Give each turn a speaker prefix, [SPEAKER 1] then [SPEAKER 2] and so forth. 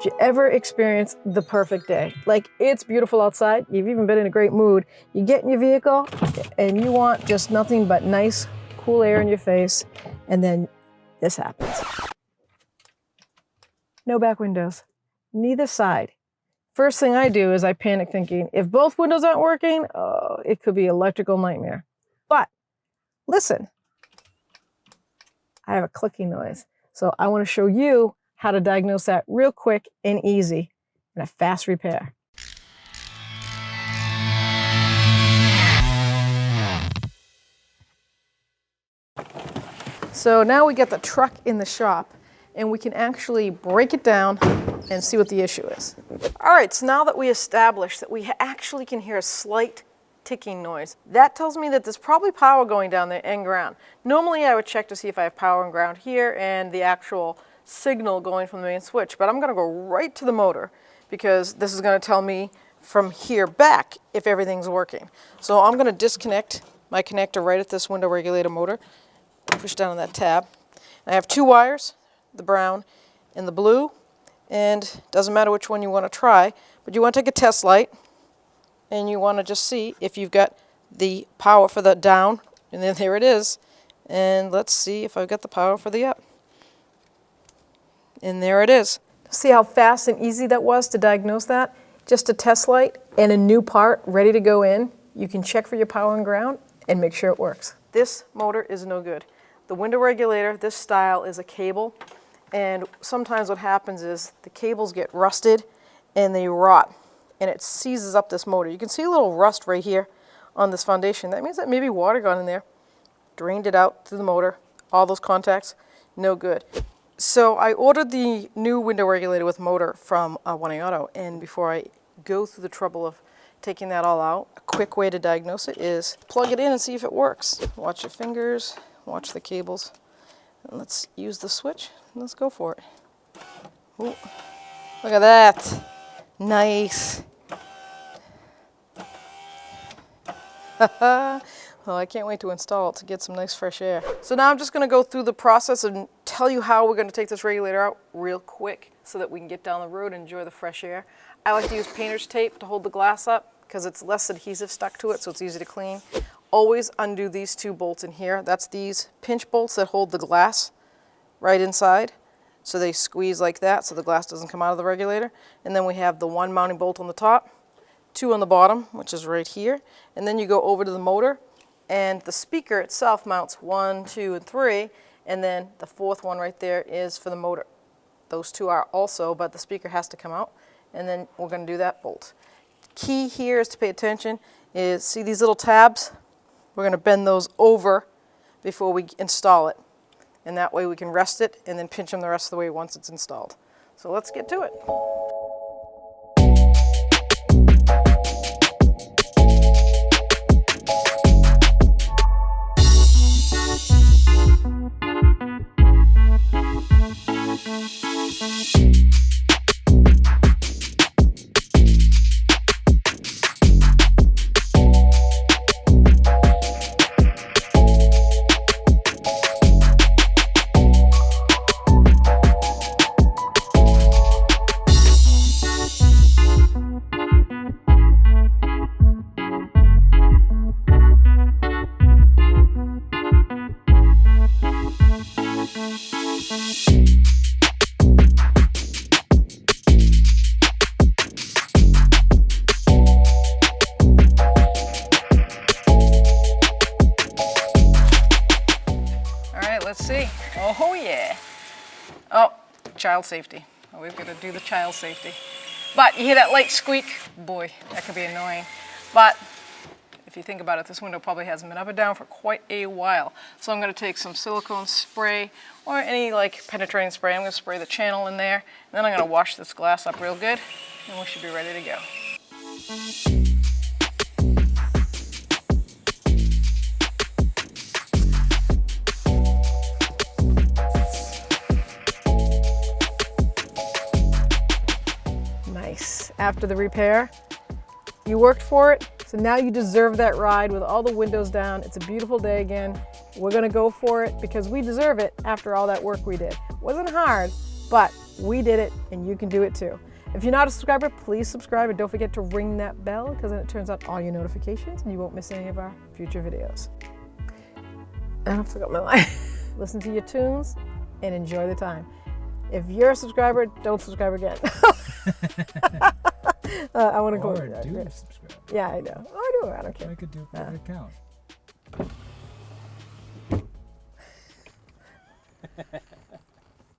[SPEAKER 1] Did you ever experience the perfect day? Like, it's beautiful outside, you've even been in a great mood, you get in your vehicle and you want just nothing but nice, cool air in your face, and then this happens. No back windows, neither side. First thing I do is I panic thinking, if both windows aren't working, oh, it could be an electrical nightmare. But listen, I have a clicking noise. So I want to show you how to diagnose that real quick and easy in a fast repair. So now we get the truck in the shop and we can actually break it down and see what the issue is. All right, so now that we established that we actually can hear a slight ticking noise, that tells me that there's probably power going down there and ground. Normally I would check to see if I have power and ground here and the actual signal going from the main switch, but I'm gonna go right to the motor because this is gonna tell me from here back if everything's working. So I'm gonna disconnect my connector right at this window regulator motor, push down on that tab. I have two wires, the brown and the blue, and it doesn't matter which one you wanna try, but you wanna take a test light and you wanna just see if you've got the power for the down, and then there it is. And let's see if I've got the power for the up. And there it is. See how fast and easy that was to diagnose that? Just a test light and a new part ready to go in. You can check for your power and ground and make sure it works. This motor is no good. The window regulator, this style, is a cable. And sometimes what happens is the cables get rusted and they rot. And it seizes up this motor. You can see a little rust right here on this foundation. That means that maybe water got in there, drained it out through the motor. All those contacts, no good. So I ordered the new window regulator with motor from 1A Auto, and before I go through the trouble of taking that all out, a quick way to diagnose it is plug it in and see if it works. Watch your fingers, watch the cables, and let's use the switch, and let's go for it. Ooh, look at that, nice. Well, I can't wait to install it to get some nice fresh air. So now I'm just gonna go through the process and tell you how we're gonna take this regulator out real quick so that we can get down the road and enjoy the fresh air. I like to use painter's tape to hold the glass up because it's less adhesive stuck to it, so it's easy to clean. Always undo these two bolts in here. That's these pinch bolts that hold the glass right inside. So they squeeze like that so the glass doesn't come out of the regulator. And then we have the one mounting bolt on the top, two on the bottom, which is right here. And then you go over to the motor, and the speaker itself mounts 1, 2, and 3, and then the fourth one right there is for the motor. Those two are also, but the speaker has to come out, and then we're going to do that bolt. Key here is to pay attention is, see these little tabs? We're going to bend those over before we install it, and that way we can rest it and then pinch them the rest of the way once it's installed. So let's get to it. Let's see. Oh yeah. Oh, child safety. Oh, we've got to do the child safety. But you hear that light squeak? Boy, that could be annoying. But if you think about it, this window probably hasn't been up and down for quite a while. So I'm going to take some silicone spray or any like penetrating spray. I'm going to spray the channel in there. And then I'm going to wash this glass up real good. And we should be ready to go. After the repair, you worked for it, so now you deserve that ride with all the windows down. It's a beautiful day again. We're gonna go for it because we deserve it after all that work we did. It wasn't hard, but We did it, and you can do it too. If you're not a subscriber, please subscribe, and don't forget to ring that bell, because then it turns on all your notifications and you won't miss any of our future videos. And I forgot my line. Listen to your tunes and enjoy the time. If you're a subscriber, don't subscribe again. I want to go.
[SPEAKER 2] Or do subscribe.
[SPEAKER 1] Yeah, I know. Oh, I do. I don't care.
[SPEAKER 2] I could do a private account.